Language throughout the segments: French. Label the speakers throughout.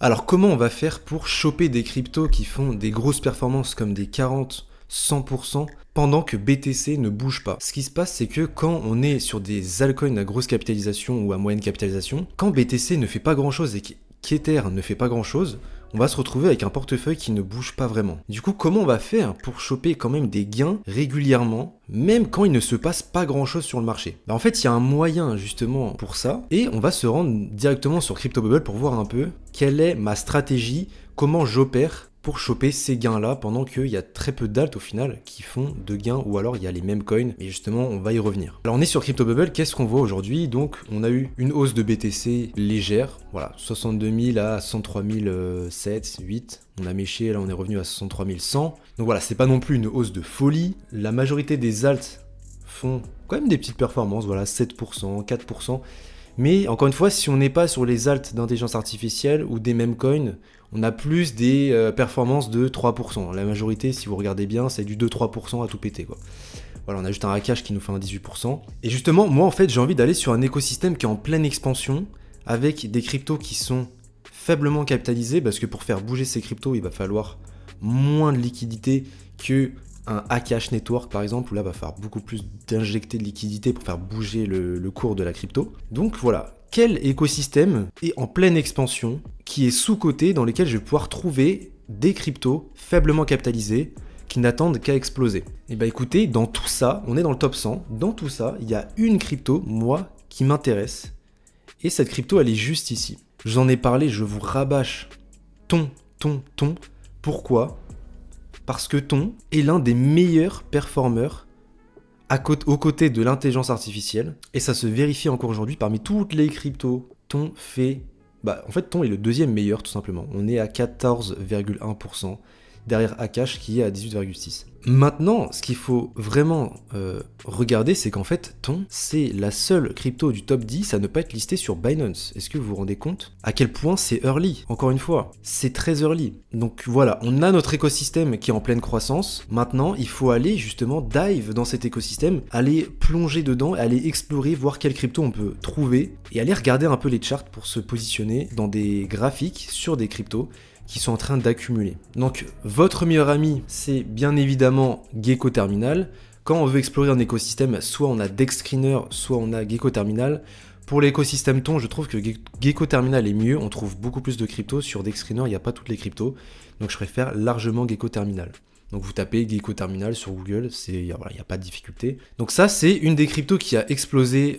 Speaker 1: Alors comment on va faire pour choper des cryptos qui font des grosses performances comme des 40, 100% pendant que BTC ne bouge pas? Ce qui se passe, c'est que quand on est sur des altcoins à grosse capitalisation ou à moyenne capitalisation, quand BTC ne fait pas grand-chose et qu'Ether ne fait pas grand-chose, on va se retrouver avec un portefeuille qui ne bouge pas vraiment. Du coup, comment on va faire pour choper quand même des gains régulièrement, même quand il ne se passe pas grand-chose sur le marché? En fait, il y a un moyen justement pour ça, et on va se rendre directement sur CryptoBubble pour voir un peu quelle est ma stratégie, comment j'opère pour choper ces gains-là pendant qu'il y a très peu d'alt au final qui font de gains, ou alors il y a les mêmes coins, et justement on va y revenir. Alors on est sur CryptoBubble, qu'est-ce qu'on voit aujourd'hui? Donc on a eu une hausse de BTC légère, voilà, 62 000 à 103 007, 8, on a méché, là on est revenu à 63 100, donc voilà, c'est pas non plus une hausse de folie, la majorité des alts font quand même des petites performances, voilà, 7%, 4%, mais encore une fois, si on n'est pas sur les alts d'intelligence artificielle ou des mêmes coins, on a plus des performances de 3%. La majorité, si vous regardez bien, c'est du 2-3% à tout péter, quoi. Voilà, on a juste un hackage qui nous fait un 18%. Et justement, moi, en fait, j'ai envie d'aller sur un écosystème qui est en pleine expansion, avec des cryptos qui sont faiblement capitalisés, parce que pour faire bouger ces cryptos, il va falloir moins de liquidité que un Akash Network par exemple, où là va falloir beaucoup plus d'injecter de liquidité pour faire bouger le cours de la crypto. Donc voilà, quel écosystème est en pleine expansion, qui est sous-coté, dans lequel je vais pouvoir trouver des cryptos faiblement capitalisés, qui n'attendent qu'à exploser? Et bah écoutez, dans tout ça, on est dans le top 100, dans tout ça, il y a une crypto, moi, qui m'intéresse, et cette crypto, elle est juste ici. Je vous en ai parlé, je vous rabâche ton. Pourquoi ? Parce que Ton est l'un des meilleurs performeurs aux côtés de l'intelligence artificielle, et ça se vérifie encore aujourd'hui parmi toutes les cryptos. Ton fait... en fait, Ton est le deuxième meilleur, tout simplement. On est à 14,1%, derrière Akash qui est à 18,6%. Maintenant, ce qu'il faut vraiment regarder, c'est qu'en fait, Ton, c'est la seule crypto du top 10 à ne pas être listée sur Binance. Est-ce que vous vous rendez compte à quel point c'est early? Encore une fois, c'est très early. Donc voilà, on a notre écosystème qui est en pleine croissance. Maintenant, il faut aller justement dive dans cet écosystème, aller plonger dedans, aller explorer, voir quelle crypto on peut trouver, et aller regarder un peu les charts pour se positionner dans des graphiques sur des cryptos qui sont en train d'accumuler. Donc votre meilleur ami, c'est bien évidemment Gecko Terminal. Quand on veut explorer un écosystème, soit on a Dexscreener, soit on a Gecko Terminal. Pour l'écosystème Ton, je trouve que Gecko Terminal est mieux, on trouve beaucoup plus de cryptos. Sur Dexscreener, il n'y a pas toutes les cryptos, donc je préfère largement Gecko Terminal. Donc vous tapez Gecko Terminal sur Google, il n'y a pas de difficulté. Donc ça, c'est une des cryptos qui a explosé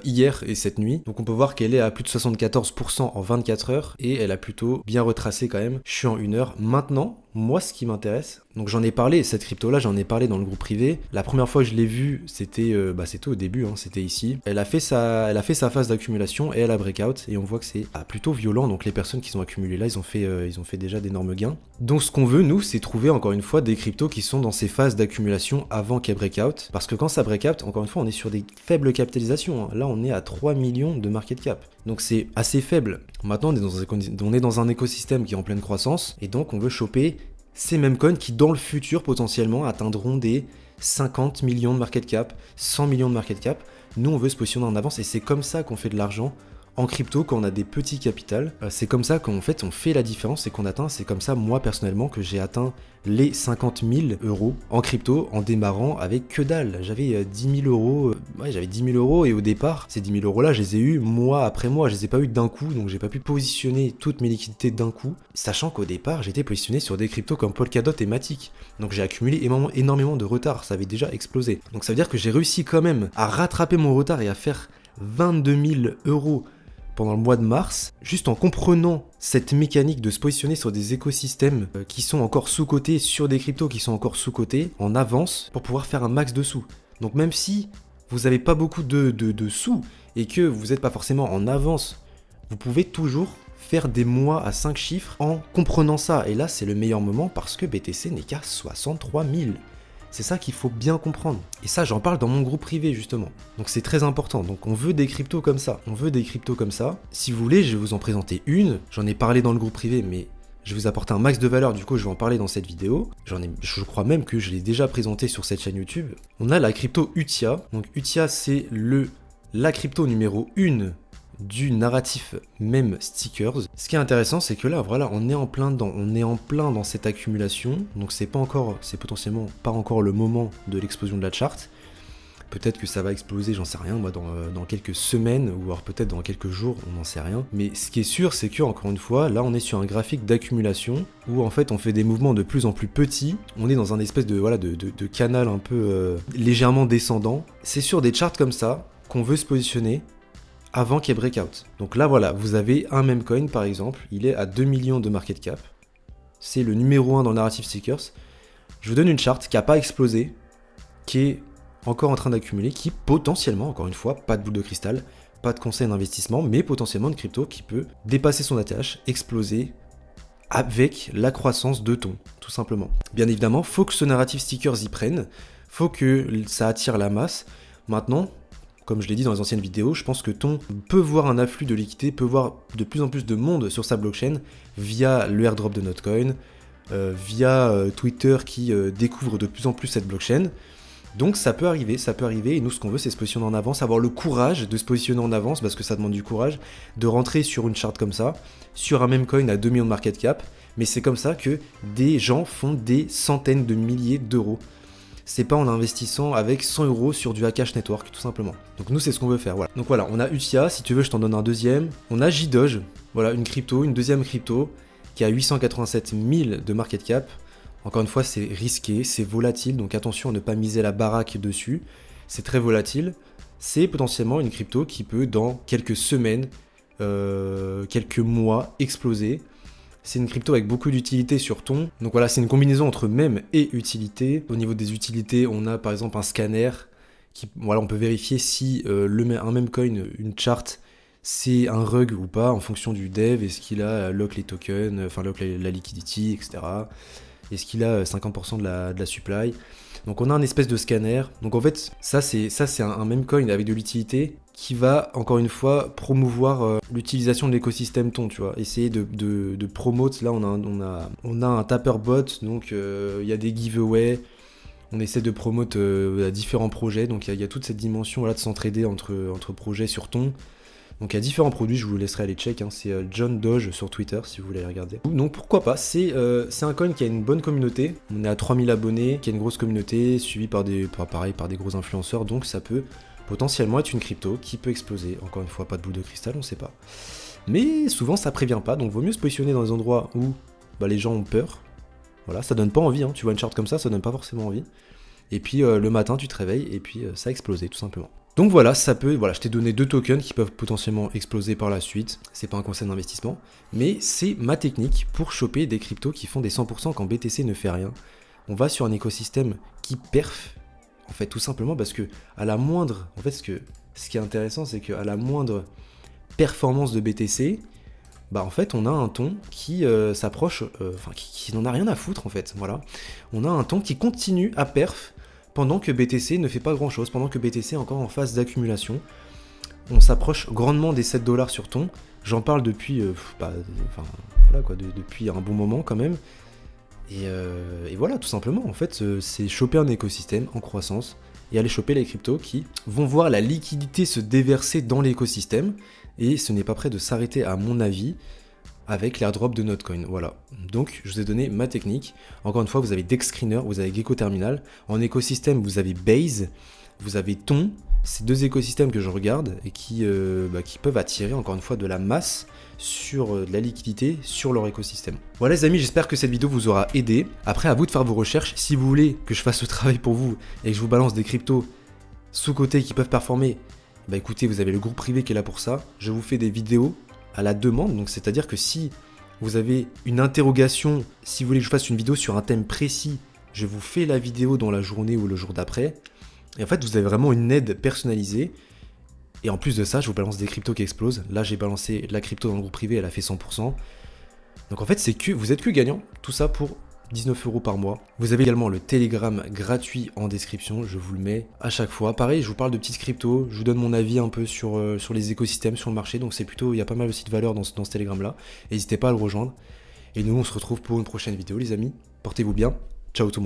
Speaker 1: hier et cette nuit. Donc on peut voir qu'elle est à plus de 74% en 24 heures, et elle a plutôt bien retracé quand même. Je suis en 1 heure. Maintenant, moi, ce qui m'intéresse, donc j'en ai parlé, cette crypto-là, j'en ai parlé dans le groupe privé. La première fois que je l'ai vue, c'était au début, c'était ici. Elle a fait sa phase d'accumulation et elle a breakout, et on voit que c'est plutôt violent. Donc les personnes qui sont accumulées là, ils ont fait déjà d'énormes gains. Donc ce qu'on veut, nous, c'est trouver encore une fois des cryptos qui sont dans ces phases d'accumulation avant qu'elles breakout. Parce que quand ça breakout, encore une fois, on est sur des faibles capitalisations. Là, on est à 3 millions de market cap. Donc c'est assez faible. Maintenant, on est dans un écosystème qui est en pleine croissance, et donc on veut choper ces mêmes coins qui, dans le futur, potentiellement, atteindront des 50 millions de market cap, 100 millions de market cap. Nous, on veut se positionner en avance, et c'est comme ça qu'on fait de l'argent en crypto quand on a des petits capitals. C'est comme ça qu'en fait on fait la différence et qu'on atteint. C'est comme ça, moi personnellement, que j'ai atteint les 50 000 euros en crypto en démarrant avec que dalle. J'avais 10 000 euros, j'avais 10 000 euros, et au départ, ces 10 000 euros là, je les ai eu mois après mois. Je les ai pas eu d'un coup, donc j'ai pas pu positionner toutes mes liquidités d'un coup, sachant qu'au départ, j'étais positionné sur des cryptos comme Polkadot et Matic. Donc j'ai accumulé énormément de retard, ça avait déjà explosé. Donc ça veut dire que j'ai réussi quand même à rattraper mon retard et à faire 22 000 euros pendant le mois de mars, juste en comprenant cette mécanique de se positionner sur des écosystèmes qui sont encore sous-cotés, sur des cryptos qui sont encore sous-cotés, en avance, pour pouvoir faire un max de sous. Donc même si vous n'avez pas beaucoup de sous, et que vous n'êtes pas forcément en avance, vous pouvez toujours faire des mois à 5 chiffres en comprenant ça. Et là, c'est le meilleur moment, parce que BTC n'est qu'à 63 000. C'est ça qu'il faut bien comprendre. Et ça, j'en parle dans mon groupe privé, justement. Donc c'est très important. Donc on veut des cryptos comme ça. Si vous voulez, je vais vous en présenter une. J'en ai parlé dans le groupe privé, mais je vais vous apporter un max de valeur. Du coup, je vais en parler dans cette vidéo. Je crois même que je l'ai déjà présenté sur cette chaîne YouTube. On a la crypto Utia. Donc Utia, c'est la crypto numéro 1 du narratif meme stickers. Ce qui est intéressant, c'est que là, voilà, on est en plein dedans, on est en plein dans cette accumulation, donc c'est potentiellement pas encore le moment de l'explosion de la charte. Peut-être que ça va exploser, j'en sais rien, moi, dans quelques semaines, ou alors peut-être dans quelques jours, on n'en sait rien. Mais ce qui est sûr, c'est que, encore une fois, là, on est sur un graphique d'accumulation, où en fait, on fait des mouvements de plus en plus petits, on est dans un espèce de canal un peu légèrement descendant. C'est sur des charts comme ça qu'on veut se positionner avant qu'il y ait breakout. Donc là, voilà, vous avez un meme coin, par exemple, il est à 2 millions de market cap. C'est le numéro 1 dans le narrative stickers. Je vous donne une charte qui n'a pas explosé, qui est encore en train d'accumuler, qui potentiellement, encore une fois, pas de boule de cristal, pas de conseil d'investissement, mais potentiellement une crypto qui peut dépasser son ATH, exploser avec la croissance de ton, tout simplement. Bien évidemment, faut que ce narrative stickers y prenne, faut que ça attire la masse. Maintenant, comme je l'ai dit dans les anciennes vidéos, je pense que ton peut voir un afflux de liquidité, peut voir de plus en plus de monde sur sa blockchain via le airdrop de Notcoin, via Twitter qui découvre de plus en plus cette blockchain. Donc ça peut arriver, et nous ce qu'on veut c'est se positionner en avance, avoir le courage de se positionner en avance, parce que ça demande du courage, de rentrer sur une charte comme ça, sur un même coin à 2 millions de market cap, mais c'est comme ça que des gens font des centaines de milliers d'euros. C'est pas en investissant avec 100 euros sur du Akash Network, tout simplement. Donc nous c'est ce qu'on veut faire, voilà. Donc voilà, on a Utia, si tu veux je t'en donne un deuxième, on a JDoge, voilà une deuxième crypto, qui a 887 000 de market cap. Encore une fois, c'est risqué, c'est volatile, donc attention à ne pas miser la baraque dessus. C'est très volatile. C'est potentiellement une crypto qui peut, dans quelques semaines, quelques mois, exploser. C'est une crypto avec beaucoup d'utilité sur ton. Donc voilà, c'est une combinaison entre mème et utilité. Au niveau des utilités, on a par exemple un scanner. Voilà, on peut vérifier si un meme coin, une chart, c'est un rug ou pas, en fonction du dev. Est-ce qu'il a lock les tokens, enfin lock la liquidity, etc. Est-ce qu'il a 50% de la supply? Donc on a un espèce de scanner. Donc en fait, ça c'est un meme coin avec de l'utilité qui va, encore une fois, promouvoir l'utilisation de l'écosystème ton, tu vois. Essayer de promote, là on a un tapper bot, donc il y a des giveaways. On essaie de promote différents projets, donc il y a toute cette dimension voilà, de s'entraider entre projets sur ton. Donc il y a différents produits, je vous laisserai aller check, hein. C'est John Doge sur Twitter si vous voulez aller regarder. Donc pourquoi pas, c'est un coin qui a une bonne communauté, on est à 3000 abonnés, qui a une grosse communauté, suivi par des gros influenceurs, donc ça peut potentiellement être une crypto qui peut exploser. Encore une fois, pas de boule de cristal, on sait pas. Mais souvent ça prévient pas, donc vaut mieux se positionner dans des endroits où les gens ont peur. Voilà, ça donne pas envie, hein. Tu vois une charte comme ça donne pas forcément envie. Et puis le matin tu te réveilles et puis ça a explosé tout simplement. Donc voilà, je t'ai donné 2 tokens qui peuvent potentiellement exploser par la suite. C'est pas un conseil d'investissement, mais c'est ma technique pour choper des cryptos qui font des 100% quand BTC ne fait rien. On va sur un écosystème qui perf, en fait, tout simplement parce que à la moindre, en fait, ce qui est intéressant, c'est qu'à la moindre performance de BTC, en fait, on a un ton qui s'approche, qui n'en a rien à foutre, en fait. Voilà, on a un ton qui continue à perf. Pendant que BTC ne fait pas grand chose, pendant que BTC est encore en phase d'accumulation. On s'approche grandement des 7 $ sur ton. J'en parle depuis, depuis un bon moment quand même. Et voilà, tout simplement, en fait, c'est choper un écosystème en croissance et aller choper les cryptos qui vont voir la liquidité se déverser dans l'écosystème. Et ce n'est pas prêt de s'arrêter, à mon avis, avec l'airdrop de Notcoin. Voilà. Donc, je vous ai donné ma technique. Encore une fois, vous avez DexScreener, vous avez Gecko Terminal. En écosystème, vous avez Base, vous avez Ton. Ces 2 écosystèmes que je regarde et qui peuvent attirer, encore une fois, de la masse sur de la liquidité sur leur écosystème. Voilà les amis, j'espère que cette vidéo vous aura aidé. Après, à vous de faire vos recherches. Si vous voulez que je fasse ce travail pour vous et que je vous balance des cryptos sous-cotés qui peuvent performer, écoutez, vous avez le groupe privé qui est là pour ça. Je vous fais des vidéos à la demande, donc c'est-à-dire que si vous avez une interrogation, si vous voulez que je fasse une vidéo sur un thème précis, je vous fais la vidéo dans la journée ou le jour d'après, et en fait vous avez vraiment une aide personnalisée, et en plus de ça, je vous balance des cryptos qui explosent. Là j'ai balancé la crypto dans le groupe privé, elle a fait 100%, donc en fait vous êtes que gagnant, tout ça pour 19 € par mois. Vous avez également le Telegram gratuit en description, je vous le mets à chaque fois. Pareil, je vous parle de petites cryptos, je vous donne mon avis un peu sur les écosystèmes, sur le marché, donc c'est plutôt, il y a pas mal aussi de valeur dans ce Telegram là. N'hésitez pas à le rejoindre. Et nous, on se retrouve pour une prochaine vidéo les amis. Portez-vous bien, ciao tout le monde.